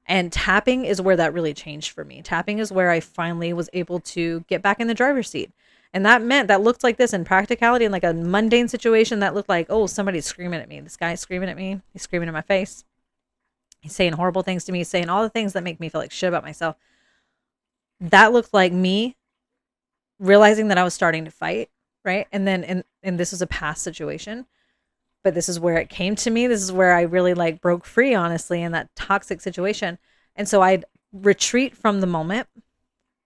And tapping is where that really changed for me. Tapping is where I finally was able to get back in the driver's seat. And that looked like this in practicality, in like a mundane situation that looked like, oh, somebody's screaming at me. This guy's screaming at me. He's screaming in my face. He's saying horrible things to me, saying all the things that make me feel like shit about myself. That looked like me realizing that I was starting to fight, right? And then, and this was a past situation, but this is where it came to me. This is where I really like broke free, honestly, in that toxic situation. And so I'd retreat from the moment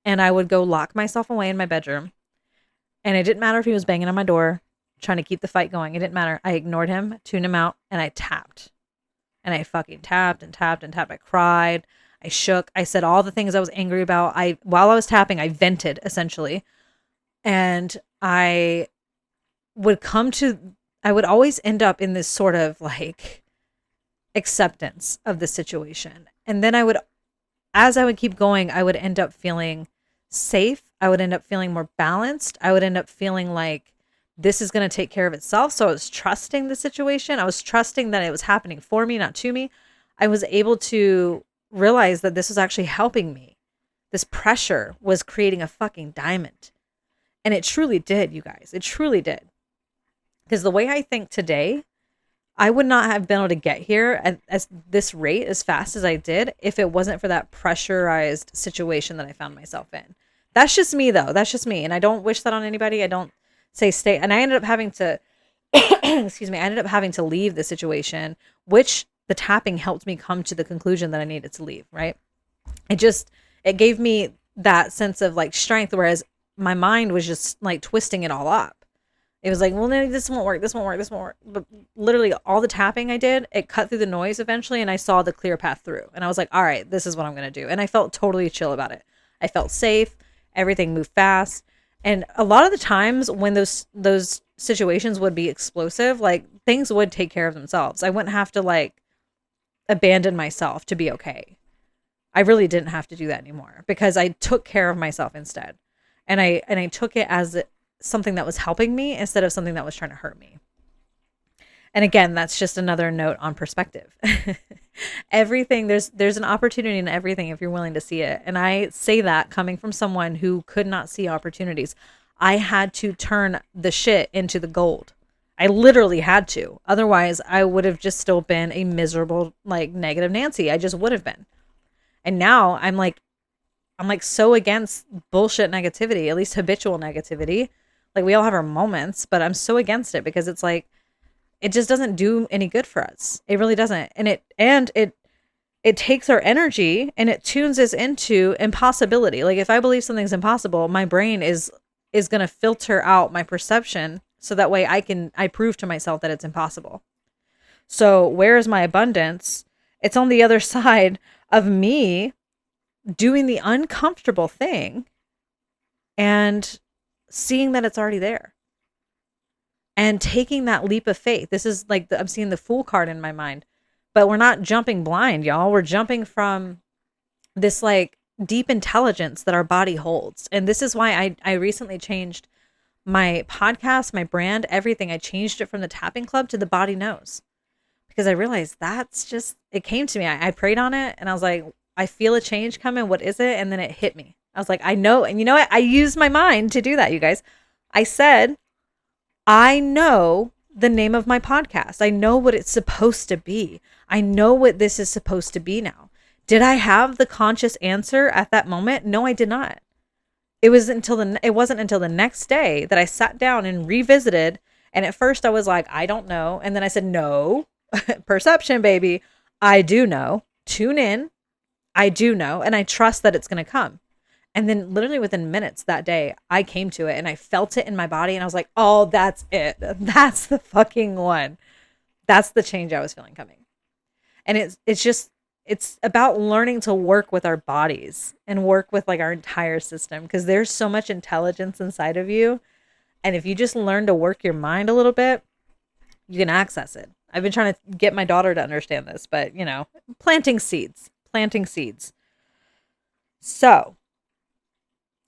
and I would go lock myself away in my bedroom. And it didn't matter if he was banging on my door, trying to keep the fight going. It didn't matter. I ignored him, tuned him out, and I tapped. And I fucking tapped and tapped and tapped. I cried. I shook. I said all the things I was angry about. While I was tapping, I vented, essentially. And I would always end up in this sort of like acceptance of the situation. And then as I would keep going, I would end up feeling safe. I would end up feeling more balanced. I would end up feeling like this is going to take care of itself. So I was trusting the situation. I was trusting that it was happening for me, not to me. I was able to realize that this was actually helping me. This pressure was creating a fucking diamond. And it truly did, you guys. It truly did. Because the way I think today, I would not have been able to get here at this rate as fast as I did if it wasn't for that pressurized situation that I found myself in. That's just me, though. That's just me. And I don't wish that on anybody. I don't say stay. And I ended up having to, excuse me, I ended up having to leave the situation, which the tapping helped me come to the conclusion that I needed to leave, right? It gave me that sense of like strength, whereas my mind was just like twisting it all up. It was like, well, no, this won't work. This won't work. This won't work. But literally all the tapping I did, it cut through the noise eventually. And I saw the clear path through. And I was like, all right, this is what I'm going to do. And I felt totally chill about it. I felt safe. Everything moved fast. And a lot of the times when those situations would be explosive, like things would take care of themselves. I wouldn't have to like abandon myself to be okay. I really didn't have to do that anymore because I took care of myself instead. And I took it as something that was helping me instead of something that was trying to hurt me. And again, that's just another note on perspective. Everything, there's an opportunity in everything if you're willing to see it. And I say that coming from someone who could not see opportunities. I had to turn the shit into the gold. I literally had to. Otherwise, I would have just still been a miserable, like, negative Nancy. I just would have been. And now I'm like so against bullshit negativity, at least habitual negativity. Like we all have our moments, but I'm so against it because it's like, it just doesn't do any good for us. It really doesn't. And it takes our energy and it tunes us into impossibility. Like if I believe something's impossible, my brain is going to filter out my perception so that way I prove to myself that it's impossible. So where is my abundance? It's on the other side of me doing the uncomfortable thing and seeing that it's already there and taking that leap of faith. This is like, I'm seeing the Fool card in my mind, but we're not jumping blind, y'all. We're jumping from this like deep intelligence that our body holds. And this is why I recently changed my podcast, my brand, everything. I changed it from the Tapping Club to the Body Knows because I realized that's just, it came to me. I prayed on it and I was like, I feel a change coming. What is it? And then it hit me. I was like, I know. And you know what? I used my mind to do that, you guys. I said, I know the name of my podcast. I know what it's supposed to be. I know what this is supposed to be now. Did I have the conscious answer at that moment? No, I did not. It wasn't until the next day that I sat down and revisited. And at first I was like, I don't know. And then I said, no, perception, baby. I do know. Tune in. I do know. And I trust that it's going to come. And then literally within minutes that day, I came to it and I felt it in my body. And I was like, oh, that's it. That's the fucking one. That's the change I was feeling coming. And it's about learning to work with our bodies and work with like our entire system because there's so much intelligence inside of you. And if you just learn to work your mind a little bit, you can access it. I've been trying to get my daughter to understand this, but planting seeds. So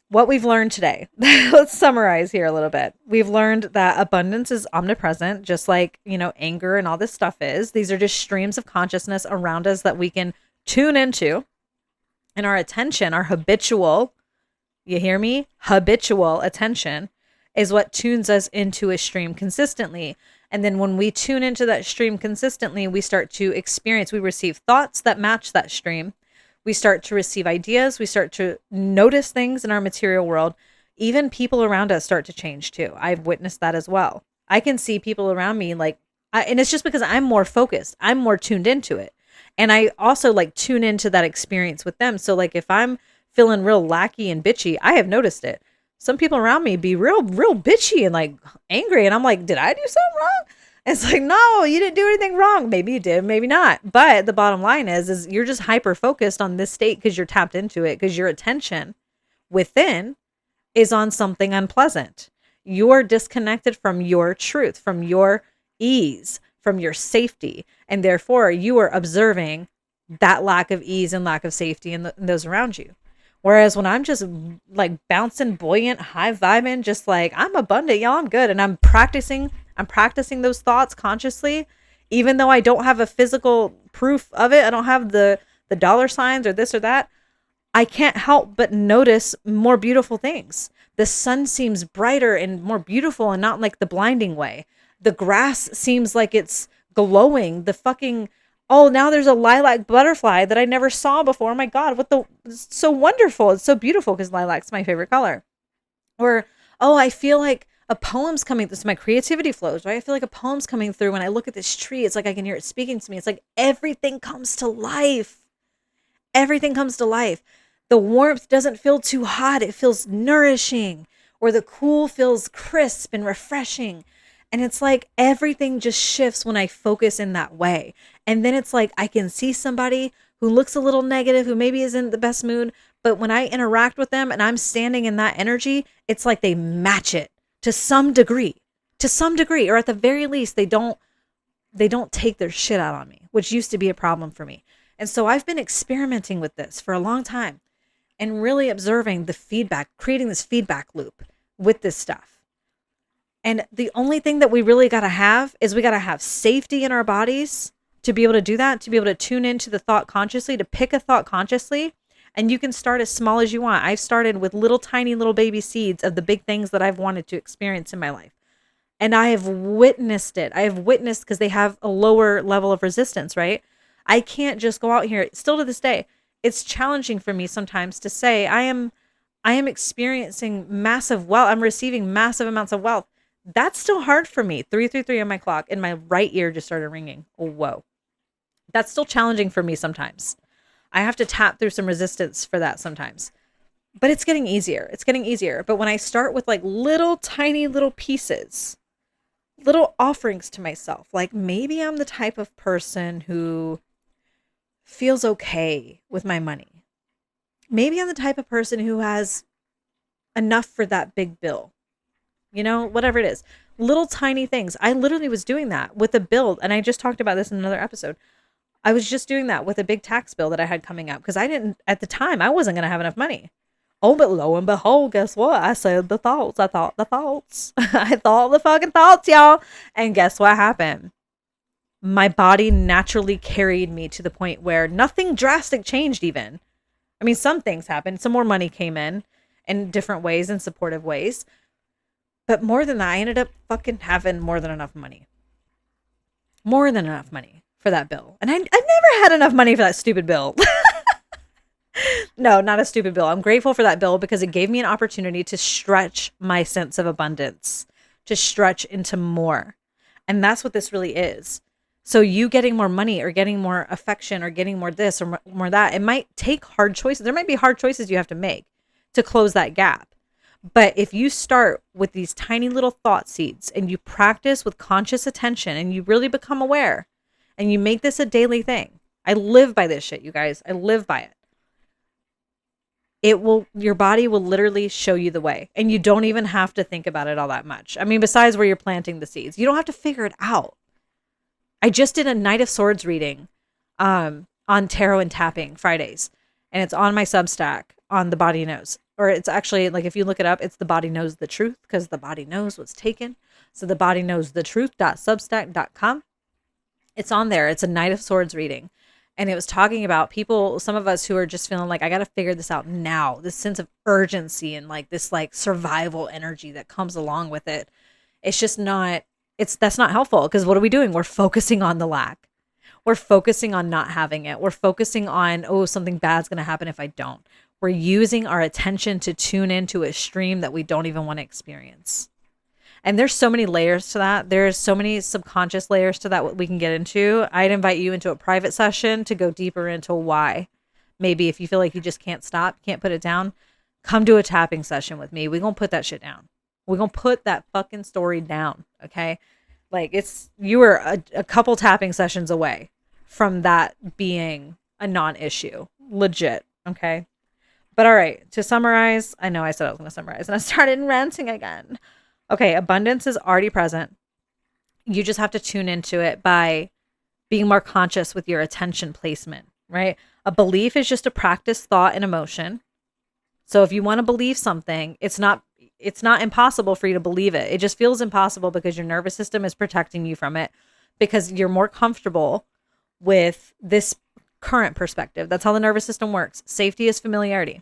what we've learned today, let's summarize here a little bit. We've learned that abundance is omnipresent, just like, anger and all this stuff is. These are just streams of consciousness around us that we can tune into. And our attention, our habitual, you hear me? Habitual attention is what tunes us into a stream consistently. And then when we tune into that stream consistently, we start to experience, we receive thoughts that match that stream. We start to receive ideas. We start to notice things in our material world. Even people around us start to change too. I've witnessed that as well. I can see people around me and it's just because I'm more focused. I'm more tuned into it. And I also tune into that experience with them. So if I'm feeling real lackey and bitchy, I have noticed it. Some people around me be real bitchy and angry. And I'm like, did I do something wrong? It's like, no, you didn't do anything wrong. Maybe you did, maybe not. But the bottom line is you're just hyper focused on this state because you're tapped into it, because your attention within is on something unpleasant. You're disconnected from your truth, from your ease, from your safety. And therefore you are observing that lack of ease and lack of safety in those around you. Whereas when I'm just like bouncing, buoyant, high vibing, just like I'm abundant, y'all, I'm good. And I'm practicing those thoughts consciously, even though I don't have a physical proof of it. I don't have the dollar signs or this or that. I can't help but notice more beautiful things. The sun seems brighter and more beautiful and not like the blinding way. The grass seems like it's glowing. The fucking oh, now there's a lilac butterfly that I never saw before. Oh my god, what the it's so wonderful. It's so beautiful because lilac's my favorite color. Or oh, I feel like a poem's coming. This is my creativity flows, right? I feel like a poem's coming through when I look at this tree. It's like I can hear it speaking to me. It's like everything comes to life. Everything comes to life. The warmth doesn't feel too hot, it feels nourishing, or the cool feels crisp and refreshing. And it's like everything just shifts when I focus in that way. And then it's like I can see somebody who looks a little negative, who maybe isn't in the best mood, but when I interact with them and I'm standing in that energy, it's like they match it to some degree. To some degree, or at the very least they don't take their shit out on me, which used to be a problem for me. And so I've been experimenting with this for a long time and really observing the feedback, creating this feedback loop with this stuff. And the only thing that we really got to have is we got to have safety in our bodies to be able to do that, to be able to tune into the thought consciously, to pick a thought consciously. And you can start as small as you want. I've started with little tiny little baby seeds of the big things that I've wanted to experience in my life. And I have witnessed it. I have witnessed because they have a lower level of resistance, right? I can't just go out here. Still to this day, it's challenging for me sometimes to say I am experiencing massive wealth. I'm receiving massive amounts of wealth. That's still hard for me. 333 on my clock and my right ear just started ringing. Oh, whoa. That's still challenging for me sometimes. I have to tap through some resistance for that sometimes. But it's getting easier. It's getting easier. But when I start with like little tiny little pieces, little offerings to myself, like maybe I'm the type of person who feels okay with my money. Maybe I'm the type of person who has enough for that big bill, whatever it is. Little tiny things. I literally was doing that with a bill. And I just talked about this in another episode. I was just doing that with a big tax bill that I had coming up because at the time, I wasn't going to have enough money. Oh, but lo and behold, guess what? I said the thoughts. I thought the thoughts. I thought the fucking thoughts, y'all. And guess what happened? My body naturally carried me to the point where nothing drastic changed even. I mean, some things happened. Some more money came in different ways and supportive ways. But more than that, I ended up fucking having more than enough money. More than enough money for that bill. And I've never had enough money for that stupid bill. No, not a stupid bill. I'm grateful for that bill because it gave me an opportunity to stretch my sense of abundance, to stretch into more. And that's what this really is. So you getting more money or getting more affection or getting more this or more that, it might take hard choices. There might be hard choices you have to make to close that gap. But if you start with these tiny little thought seeds and you practice with conscious attention and you really become aware and you make this a daily thing. I live by this shit, you guys. I live by it. Your body will literally show you the way, and you don't even have to think about it all that much. I mean, besides where you're planting the seeds, you don't have to figure it out. I just did a Knight of Swords reading on tarot and tapping Fridays, and it's on my Substack on The Body Knows. Or it's actually, like, if you look it up, it's The Body Knows the Truth, because The Body Knows was taken. So The Body Knows the Truth.substack.com. It's on there. It's a Knight of Swords reading. And it was talking about people, some of us who are just feeling like, I got to figure this out now. This sense of urgency and like this like survival energy that comes along with it. It's just not, that's not helpful, because what are we doing? We're focusing on the lack. We're focusing on not having it. We're focusing on, oh, something bad's going to happen if I don't. We're using our attention to tune into a stream that we don't even want to experience. And there's so many layers to that. There's so many subconscious layers to that what we can get into. I'd invite you into a private session to go deeper into why. Maybe if you feel like you just can't stop, can't put it down, come do a tapping session with me. We're going to put that shit down. We're going to put that fucking story down, okay? Like, you were a couple tapping sessions away from that being a non-issue. Legit, okay? But all right, to summarize, I know I said I was going to summarize and I started ranting again. Okay, abundance is already present. You just have to tune into it by being more conscious with your attention placement, right? A belief is just a practice, thought, and emotion. So if you want to believe something, it's not impossible for you to believe it. It just feels impossible because your nervous system is protecting you from it because you're more comfortable with this current perspective. That's how the nervous system works. Safety is familiarity.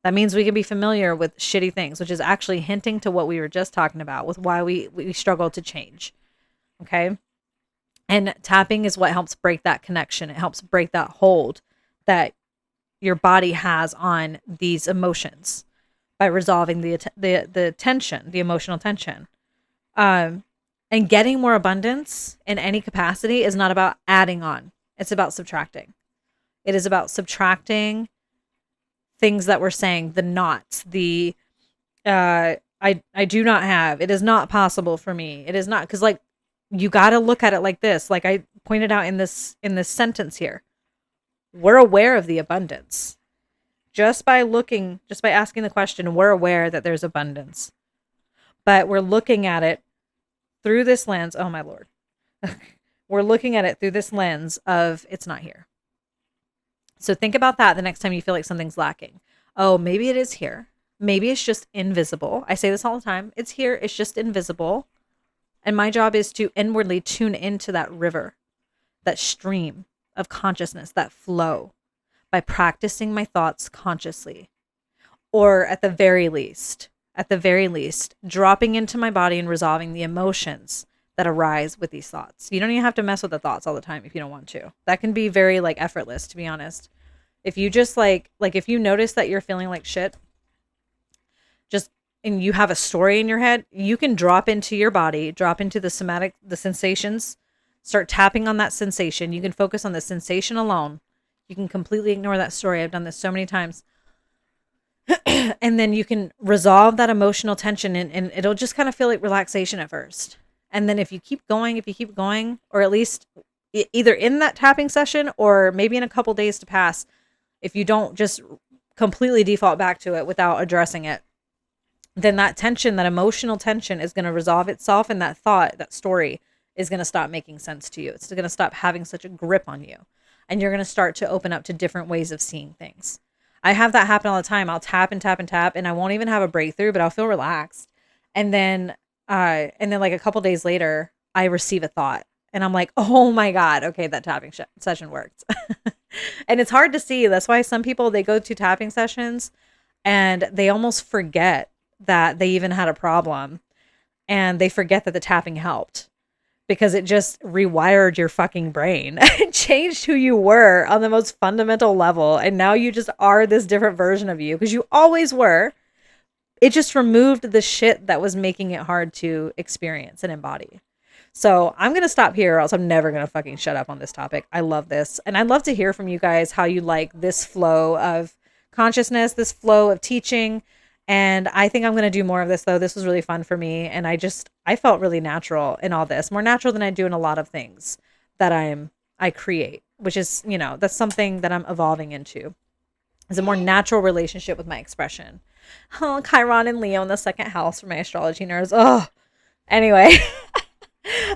That means we can be familiar with shitty things, which is actually hinting to what we were just talking about with why we struggle to change. Okay. And tapping is what helps break that connection. It helps break that hold that your body has on these emotions by resolving the tension, the emotional tension. Um, and getting more abundance in any capacity is not about adding on. It's about subtracting. It is about subtracting things that we're saying, the nots, the I do not have. It is not possible for me. It is not, because like you got to look at it like this. Like I pointed out in this sentence here. We're aware of the abundance. Just by asking the question, we're aware that there's abundance. But we're looking at it through this lens. Oh my Lord. We're looking at it through this lens of it's not here. So think about that the next time you feel like something's lacking. Oh, maybe it is here. Maybe it's just invisible. I say this all the time. It's here. It's just invisible. And my job is to inwardly tune into that river, that stream of consciousness, that flow, by practicing my thoughts consciously. Or at the very least, dropping into my body and resolving the emotions that arise with these thoughts. You don't even have to mess with the thoughts all the time if you don't want to. That can be very like effortless, to be honest. If you just like if you notice that you're feeling like shit, and you have a story in your head, you can drop into your body, drop into the sensations, start tapping on that sensation. You can focus on the sensation alone. You can completely ignore that story. I've done this so many times. And then you can resolve that emotional tension and it'll just kind of feel like relaxation at first. And then if you keep going, or at least either in that tapping session or maybe in a couple days to pass, if you don't just completely default back to it without addressing it, then that tension, that emotional tension is going to resolve itself. And that thought, that story is going to stop making sense to you. It's going to stop having such a grip on you. And you're going to start to open up to different ways of seeing things. I have that happen all the time. I'll tap and tap and tap and I won't even have a breakthrough, but I'll feel relaxed. And then like a couple days later, I receive a thought and I'm like, oh my God, okay, that tapping session worked. And it's hard to see. That's why some people, they go to tapping sessions and they almost forget that they even had a problem and they forget that the tapping helped because it just rewired your fucking brain. It changed who you were on the most fundamental level. And now you just are this different version of you because you always were. It just removed the shit that was making it hard to experience and embody. So I'm going to stop here or else I'm never going to fucking shut up on this topic. I love this. And I'd love to hear from you guys how you like this flow of consciousness, this flow of teaching. And I think I'm going to do more of this though. This was really fun for me. And I felt really natural in all this, more natural than I do in a lot of things that I create, which is, that's something that I'm evolving into, is a more natural relationship with my expression. Oh, Chiron and Leo in the second house for my astrology nerds. Oh, anyway,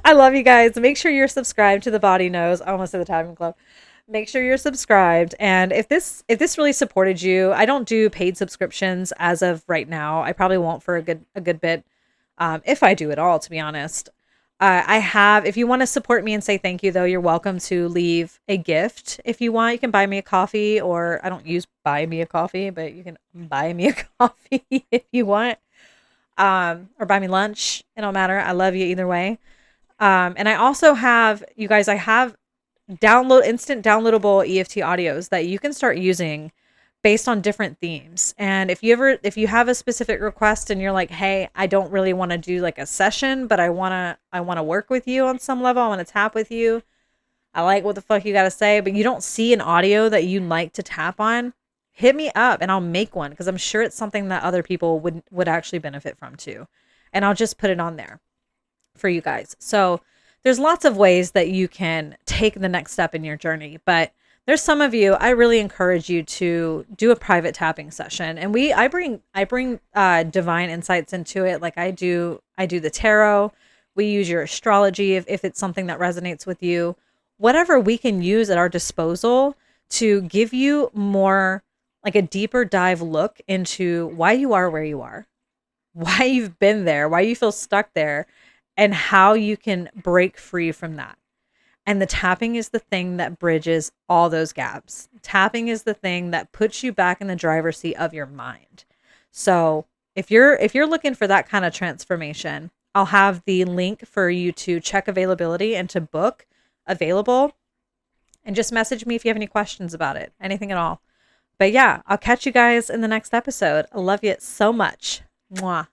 I love you guys. Make sure you're subscribed to the Body Knows. I almost said the Tapping Club. Make sure you're subscribed. And if this really supported you, I don't do paid subscriptions as of right now. I probably won't for a good bit, if I do at all, to be honest. If you want to support me and say thank you, though, you're welcome to leave a gift. If you want, you can buy me a coffee, or I don't use buy me a coffee, but you can buy me a coffee if you want, or buy me lunch. It don't matter. I love you either way. And I also have, you guys, I have instant downloadable EFT audios that you can start using based on different themes. And if you have a specific request and you're like, hey, I don't really want to do like a session, but I want to work with you on some level. I want to tap with you. I like what the fuck you got to say, but you don't see an audio that you'd like to tap on, hit me up and I'll make one, because I'm sure it's something that other people would actually benefit from too. And I'll just put it on there for you guys. So there's lots of ways that you can take the next step in your journey, but there's some of you, I really encourage you to do a private tapping session. And I bring divine insights into it. Like I do the tarot. We use your astrology if it's something that resonates with you, whatever we can use at our disposal to give you more like a deeper dive look into why you are where you are, why you've been there, why you feel stuck there, and how you can break free from that. And the tapping is the thing that bridges all those gaps. Tapping is the thing that puts you back in the driver's seat of your mind. So if you're looking for that kind of transformation, I'll have the link for you to check availability and to book available. And just message me if you have any questions about it, anything at all. But yeah, I'll catch you guys in the next episode. I love you so much. Mwah.